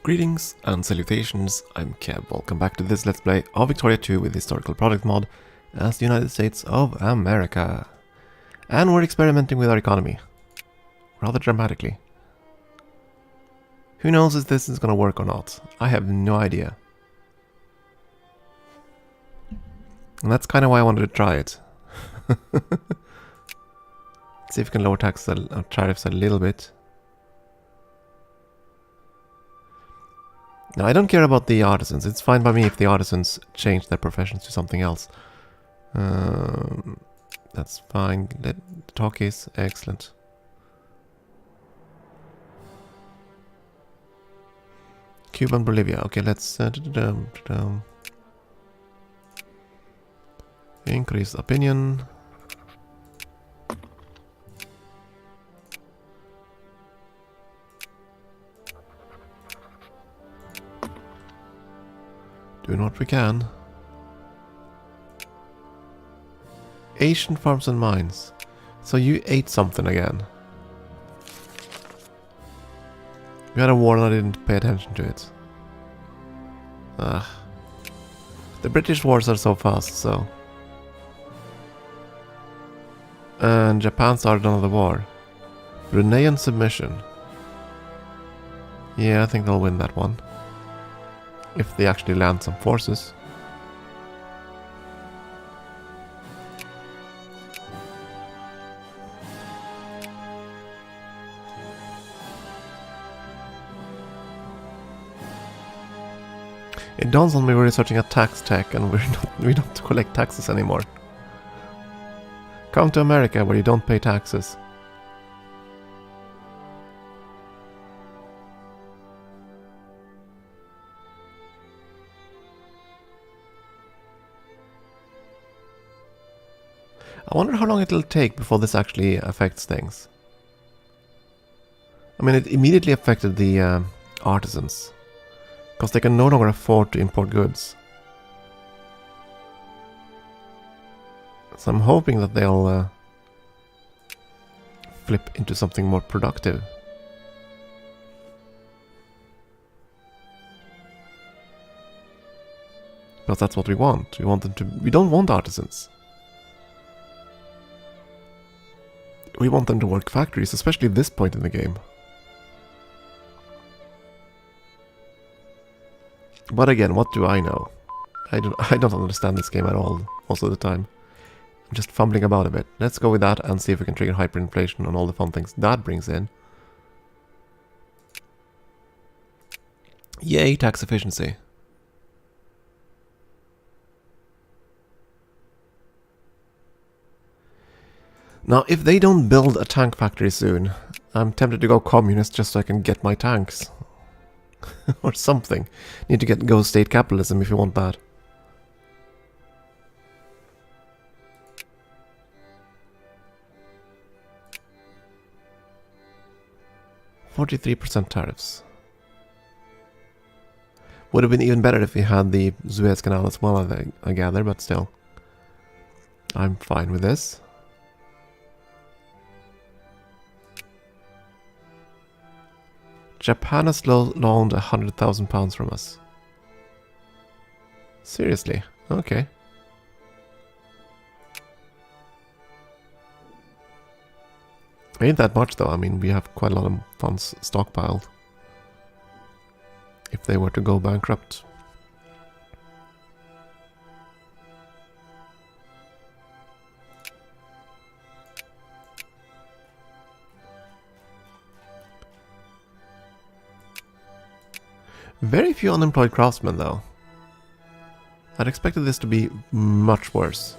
Greetings and salutations, I'm Kev. Welcome back to this Let's Play of Victoria 2 with Historical Product mod as the United States of America. And we're experimenting with our economy. Rather dramatically. Who knows if this is gonna work or not? I have no idea. And that's kind of why I wanted to try it. See if we can lower taxes or tariffs a little bit. Now, I don't care about the artisans. It's fine by me if the artisans change their professions to something else. That's fine. Talk is excellent. Cuba and Bolivia. Okay, let's increase opinion. Doing what we can. Asian farms and mines. So you ate something again. We had a war and I didn't pay attention to it. The British wars are so fast, so. And Japan started another war. Bruneian submission. Yeah, I think they'll win that one. If they actually land some forces. It dawns on me we're researching a tax tech and we don't collect taxes anymore. Come to America where you don't pay taxes. I wonder how long it'll take before this actually affects things. I mean, it immediately affected the artisans. Because they can no longer afford to import goods. So I'm hoping that they'll flip into something more productive. Because that's what we want. We want them to... We don't want artisans. We want them to work factories, especially at this point in the game. But again, what do I know? I don't understand this game at all, most of the time. I'm just fumbling about a bit. Let's go with that and see if we can trigger hyperinflation on all the fun things that brings in. Yay, tax efficiency. Now, if they don't build a tank factory soon, I'm tempted to go communist just so I can get my tanks. Or something. Need to go state capitalism if you want that. %43 tariffs. Would have been even better if we had the Suez Canal as well, I gather, but still. I'm fine with this. Japan has loaned £100,000 from us. Seriously? Okay. Ain't that much though, I mean we have quite a lot of funds stockpiled. If they were to go bankrupt. Very few unemployed craftsmen though. I'd expected this to be much worse.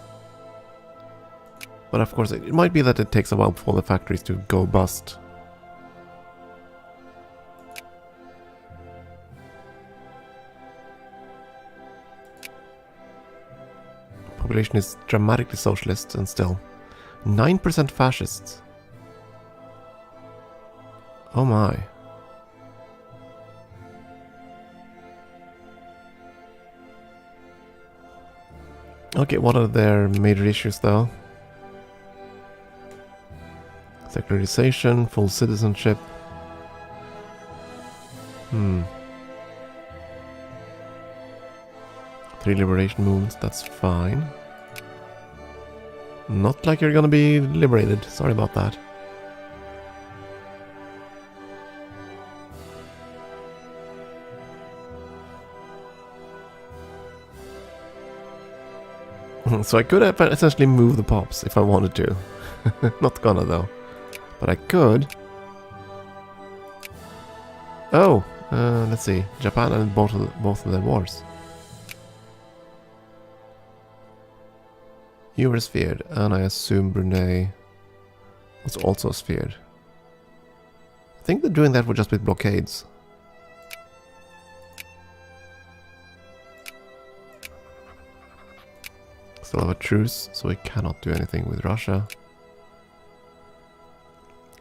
But of course it might be that it takes a while for the factories to go bust. Population is dramatically socialist and still 9% fascists. Oh my. Okay, what are their major issues though? Secularization, full citizenship. 3 liberation movements, that's fine. Not like you're gonna be liberated, sorry about that. So I could have essentially moved the pops if I wanted to. Not gonna though. But I could. Oh, let's see. Japan and both of their wars. You were sphered, and I assume Brunei was also sphered. I think they're doing that with just with blockades. Still have a truce, so we cannot do anything with Russia.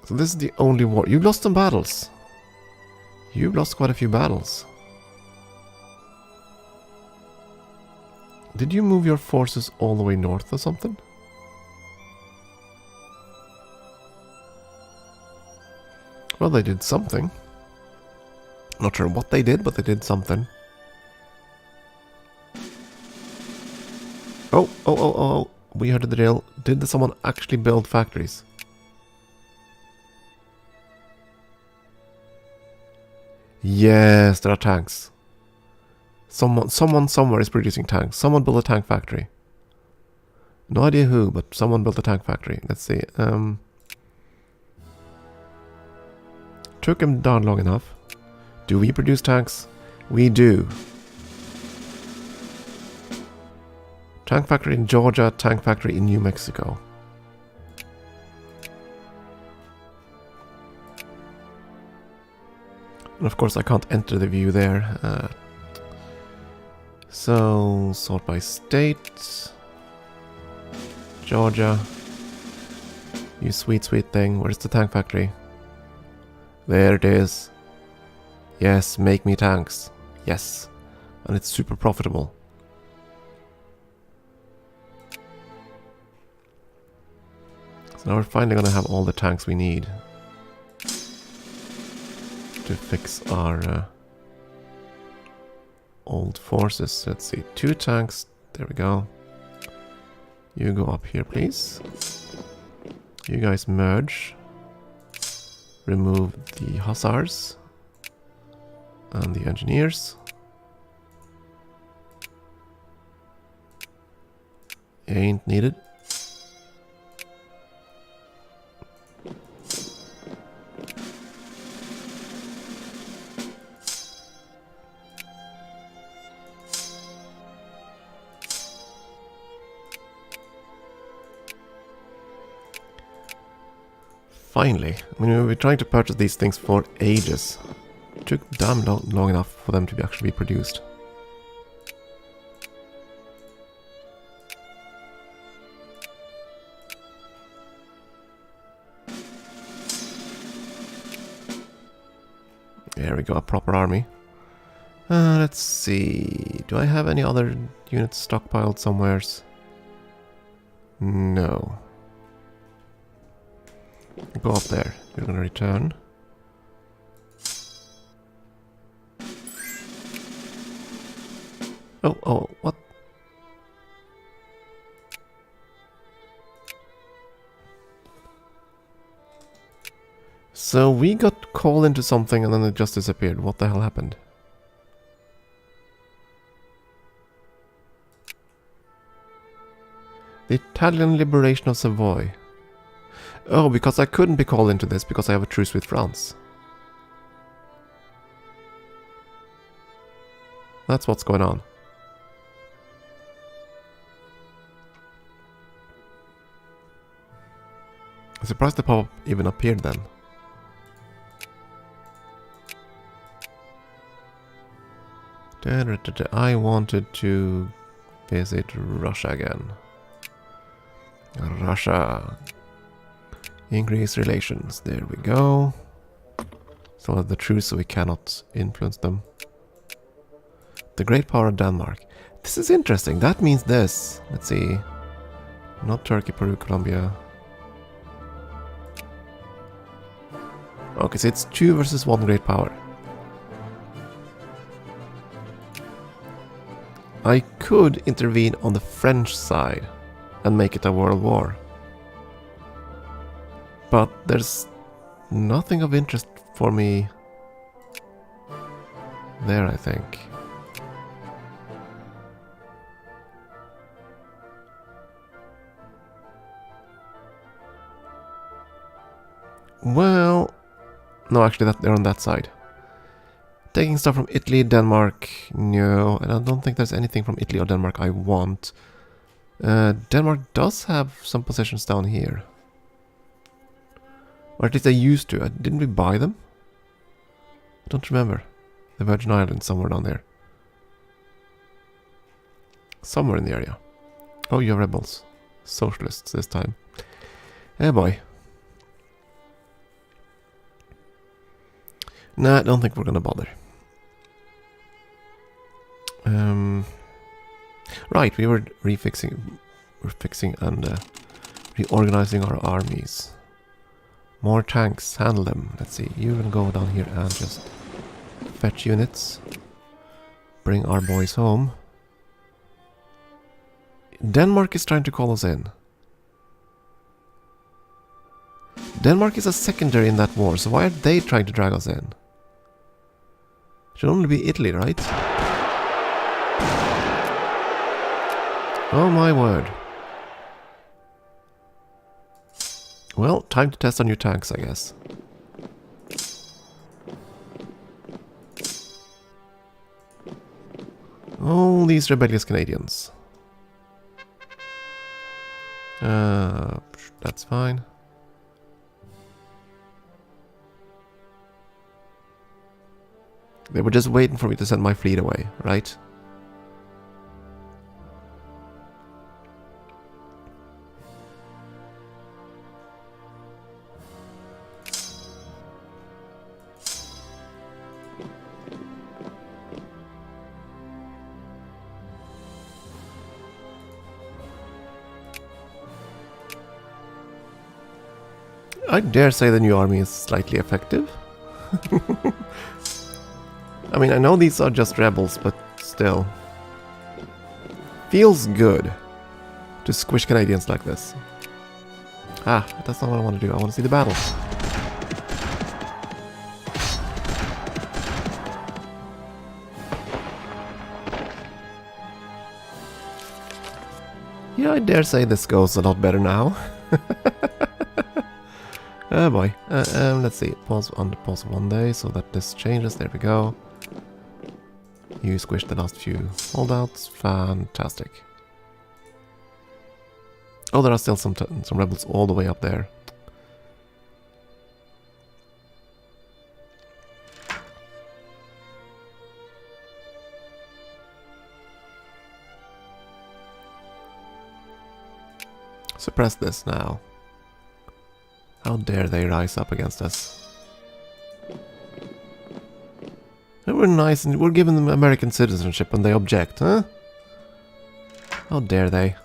So this is the only war. You've lost some battles. You've lost quite a few battles. Did you move your forces all the way north or something? Well, they did something. Not sure what they did, but they did something. Oh. We heard the drill. Did someone actually build factories? Yes, there are tanks. Someone somewhere is producing tanks. Someone built a tank factory. No idea who, but someone built a tank factory. Let's see. Took him down long enough. Do we produce tanks? We do. Tank factory in Georgia, tank factory in New Mexico. And of course I can't enter the view there. So, sort by state. Georgia. You sweet thing. Where's the tank factory? There it is. Yes, make me tanks. Yes. And it's super profitable. So now we're finally gonna have all the tanks we need to fix our old forces. Let's see, 2 tanks. There we go. You go up here, please. You guys merge. Remove the hussars and the engineers. Ain't needed. Finally. I mean, we've been trying to purchase these things for ages. It took damn long enough for them to actually be produced. There we go, a proper army. Let's see. Do I have any other units stockpiled somewheres? No. Go up there. You're gonna return. Oh, what? So we got called into something and then it just disappeared. What the hell happened? The Italian liberation of Savoy. Oh, because I couldn't be called into this because I have a truce with France. That's what's going on. I'm surprised the pop-up even appeared then. I wanted to visit Russia again. Russia. Increase relations. There we go. Still have the truce, so we cannot influence them. The great power of Denmark. This is interesting. That means this. Let's see. Not Turkey, Peru, Colombia. Okay, so it's 2 versus 1 great power. I could intervene on the French side and make it a world war. But there's nothing of interest for me there, I think. Well, no, actually they're on that side. Taking stuff from Italy, Denmark, no, and I don't think there's anything from Italy or Denmark I want. Denmark does have some positions down here. Or at least they used to. Didn't we buy them? I don't remember. The Virgin Islands, somewhere down there. Somewhere in the area. Oh, you're rebels. Socialists this time. Yeah, boy. Nah, I don't think we're gonna bother. Right, we were fixing and reorganizing our armies. More tanks, handle them. Let's see, you can go down here and just fetch units. Bring our boys home. Denmark is trying to call us in. Denmark is a secondary in that war, so why are they trying to drag us in? Should only be Italy, right? Oh my word. Well, time to test our new tanks, I guess. All these rebellious Canadians. That's fine. They were just waiting for me to send my fleet away, right? I dare say the new army is slightly effective. I mean, I know these are just rebels, but still. Feels good to squish Canadians like this. Ah, that's not what I want to do. I want to see the battle. Yeah, I dare say this goes a lot better now. Oh boy. Let's see. Pause 1 day so that this changes. There we go. You squished the last few holdouts. Fantastic. Oh, there are still some rebels all the way up there. Suppress this now. How dare they rise up against us? We're nice and we're giving them American citizenship and they object, huh? How dare they?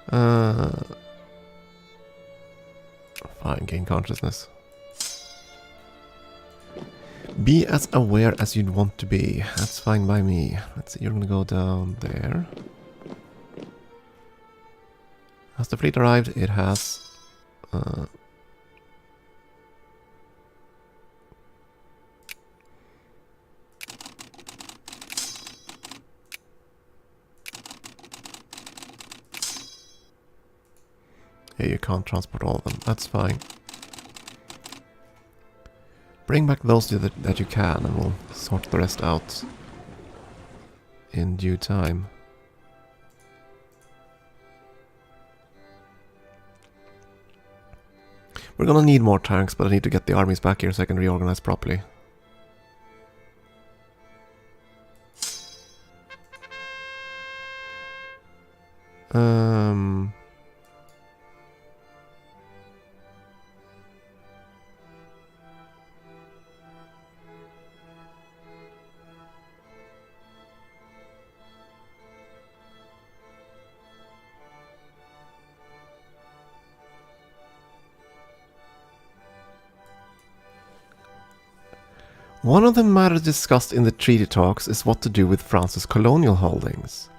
Fine, gain consciousness. Be as aware as you'd want to be. That's fine by me. Let's see, you're gonna go down there. Has the fleet arrived? It has. Yeah, you can't transport all of them. That's fine. Bring back those that you can and we'll sort the rest out in due time. We're gonna need more tanks, but I need to get the armies back here so I can reorganize properly. One of the matters discussed in the treaty talks is what to do with France's colonial holdings.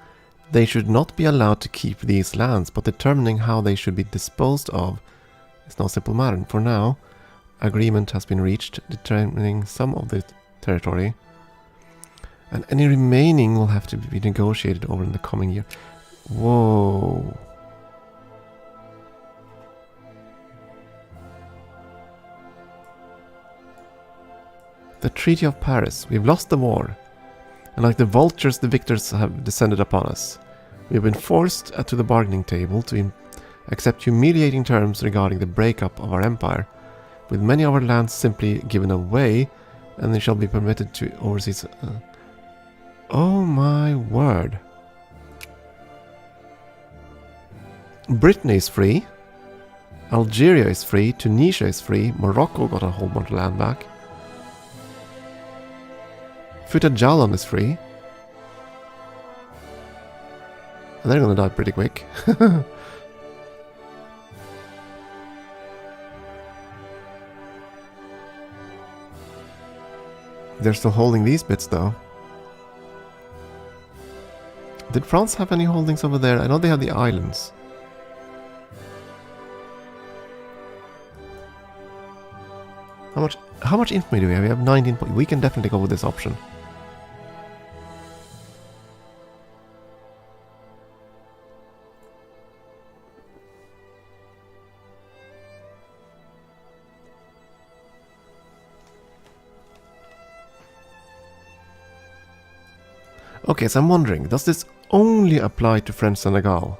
They should not be allowed to keep these lands, but determining how they should be disposed of is no simple matter. For now, agreement has been reached determining some of the territory, and any remaining will have to be negotiated over in the coming year. Whoa. The Treaty of Paris. We've lost the war. And like the vultures, the victors have descended upon us. We have been forced to the bargaining table to accept humiliating terms regarding the breakup of our empire, with many of our lands simply given away, and they shall be permitted to overseas. Oh my word. Brittany is free. Algeria is free. Tunisia is free. Morocco got a whole bunch of land back. Futajalan is free. And they're gonna die pretty quick. They're still holding these bits though. Did France have any holdings over there? I know they have the islands. How much infamy do we have? We have 19 points. We can definitely go with this option. Okay, so I'm wondering, does this only apply to French Senegal?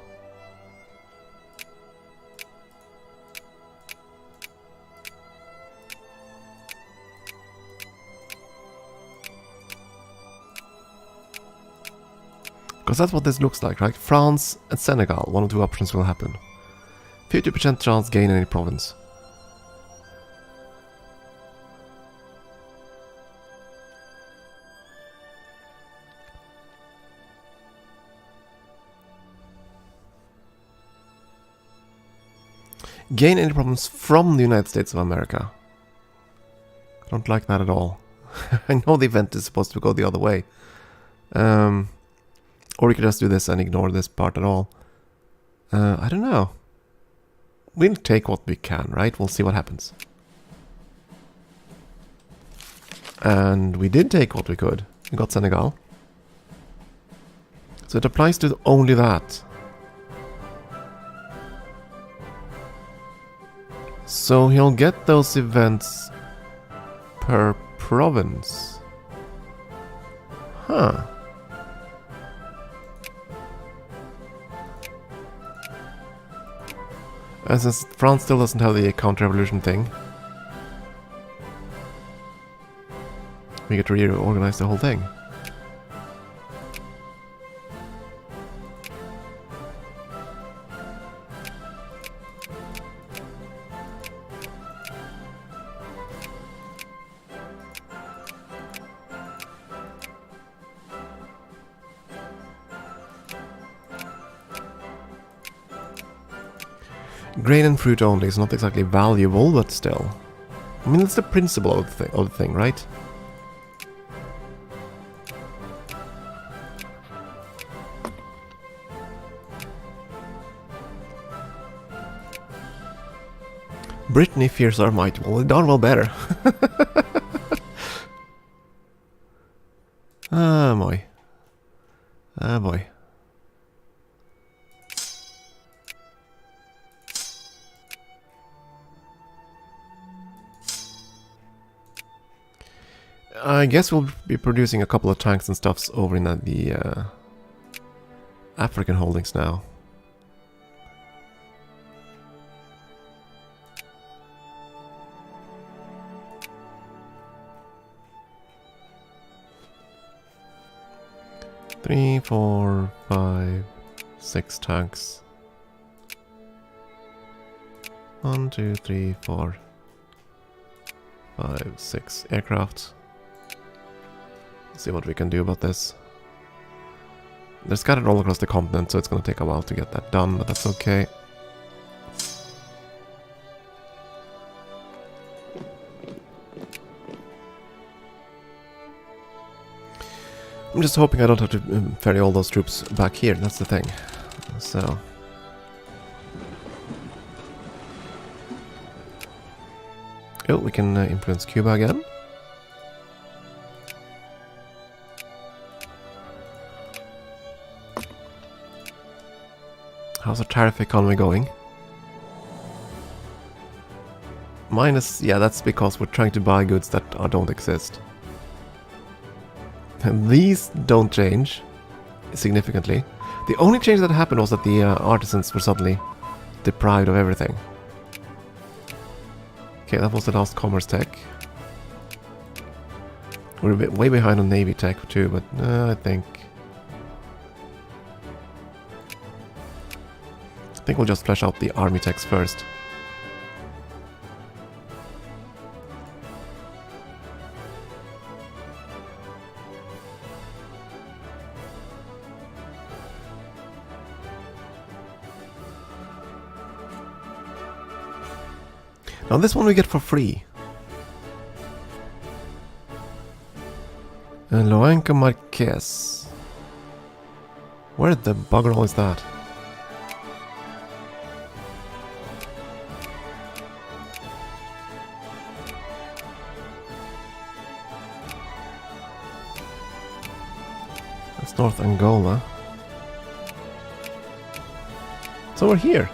Because that's what this looks like, right? France and Senegal, one of two options will happen. 50% chance gain any province. Gain any province from the United States of America. I don't like that at all. I know the event is supposed to go the other way. Or we could just do this and ignore this part at all. I don't know. We'll take what we can, right? We'll see what happens. And we did take what we could. We got Senegal. So it applies to only that. So he'll get those events per province. Huh. And since France still doesn't have the counter-revolution thing, we get to reorganize the whole thing. Grain and fruit only is not exactly valuable, but still. I mean, that's the principle of the thing, right? Brittany fears our might. Well, they darn well better. Ah, boy. Ah, boy. I guess we'll be producing a couple of tanks and stuffs over in the African holdings now. Three, 4, 5, 6 tanks. 1, 2, 3, 4, 5, 6 aircraft. See what we can do about this. They're scattered all across the continent, so it's going to take a while to get that done, but that's okay. I'm just hoping I don't have to ferry all those troops back here, that's the thing. So... oh, we can influence Cuba again. How's our tariff economy going? Minus, yeah, that's because we're trying to buy goods that don't exist. And these don't change significantly. The only change that happened was that the artisans were suddenly deprived of everything. Okay, that was the last commerce tech. We're a bit way behind on navy tech too, but I think we'll just flesh out the army techs first. Now this one we get for free. Loenka Marquez. Where the bugger all is that? That's North Angola. It's over here.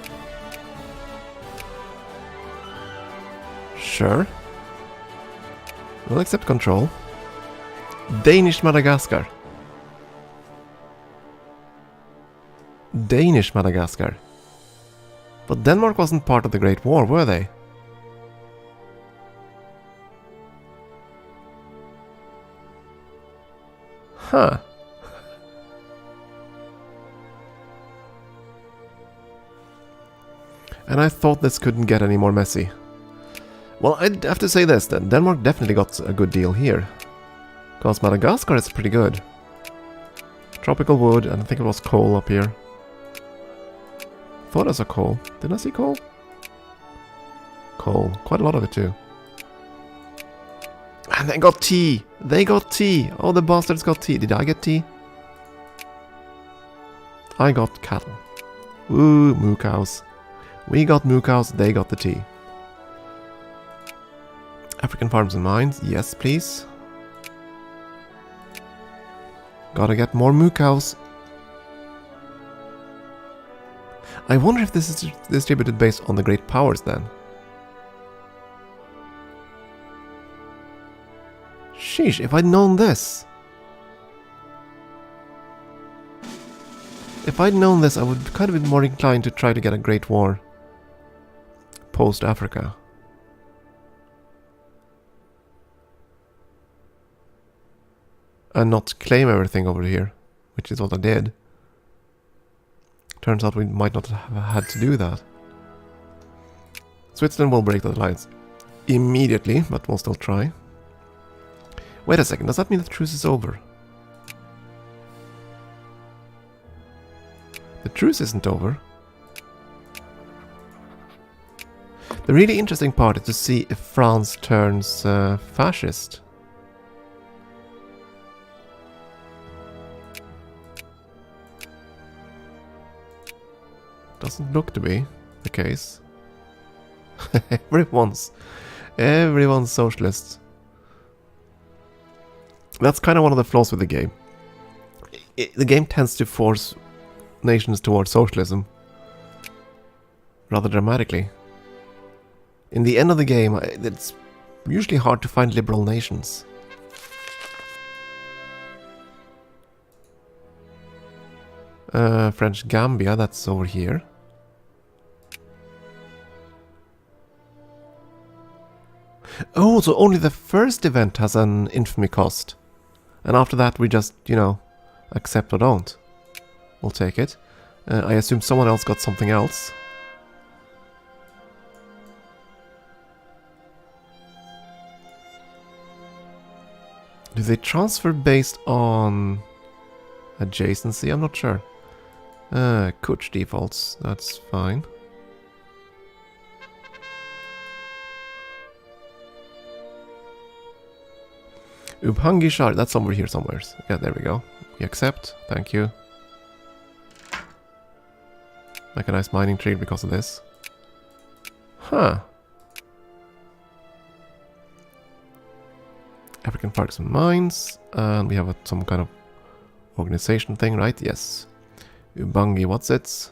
Sure. We'll accept control. Danish Madagascar. Danish Madagascar. But Denmark wasn't part of the Great War, were they? Huh. And I thought this couldn't get any more messy. Well, I'd have to say this then. Denmark definitely got a good deal here. Because Madagascar is pretty good. Tropical wood, and I think it was coal up here. Thought I saw coal. Didn't I see coal? Coal. Quite a lot of it too. And they got tea! They got tea! Oh, the bastards got tea. Did I get tea? I got cattle. Ooh, moo cows. We got moo cows, they got the tea. African farms and mines, yes please. Gotta get more moo cows. I wonder if this is distributed based on the great powers then. Sheesh, if I'd known this. If I'd known this, I would kind of be more inclined to try to get a great war post-Africa. And not claim everything over here, which is what I did. Turns out we might not have had to do that. Switzerland will break the alliance immediately, but we'll still try. Wait a second, does that mean the truce is over? The truce isn't over. The really interesting part is to see if France turns fascist. Doesn't look to be the case. Everyone's socialist. That's kind of one of the flaws with the game. The game tends to force nations towards socialism rather dramatically. In the end of the game, it's usually hard to find liberal nations. French Gambia, that's over here. Oh, so only the first event has an infamy cost. And after that we just, you know, accept or don't. We'll take it. I assume someone else got something else. Do they transfer based on adjacency? I'm not sure. Kutch defaults, that's fine. Ubhangi Shard, that's somewhere here somewhere. Yeah, there we go. We accept, thank you. Mechanized mining trade because of this. Huh. African parks and mines, and we have some kind of organization thing, right? Yes. Ubangi, what's it?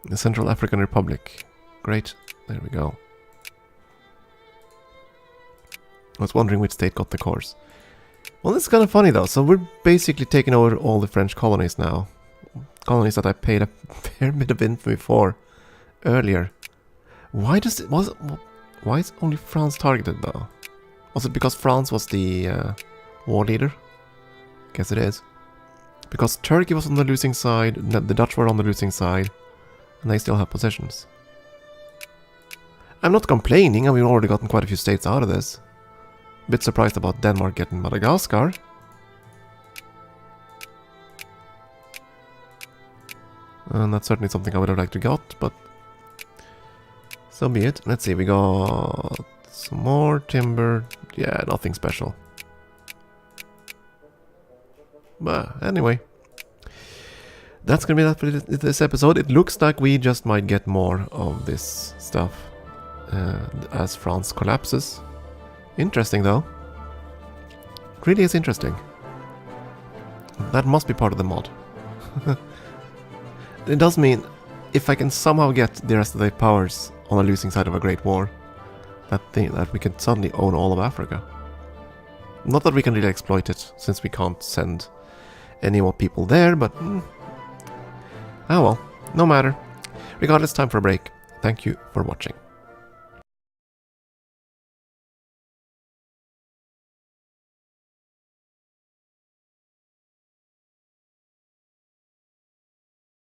The Central African Republic. Great. There we go. I was wondering which state got the course. Well, it's kind of funny though. So we're basically taking over all the French colonies now. Colonies that I paid a fair bit of infamy for earlier. Why does it... why is only France targeted though? Was it because France was the war leader? Guess it is. Because Turkey was on the losing side, the Dutch were on the losing side, and they still have possessions. I'm not complaining, and we've already gotten quite a few states out of this. A bit surprised about Denmark getting Madagascar. And that's certainly something I would have liked to got, but so be it. Let's see, we got some more timber. Yeah, nothing special. But anyway, that's gonna be that for this episode. It looks like we just might get more of this stuff as France collapses. Interesting though. It really is interesting. That must be part of the mod. It does mean if I can somehow get the rest of the powers on the losing side of a great war, that we can suddenly own all of Africa. Not that we can really exploit it, since we can't send any more people there, but... ah well, no matter. Regardless, time for a break. Thank you for watching.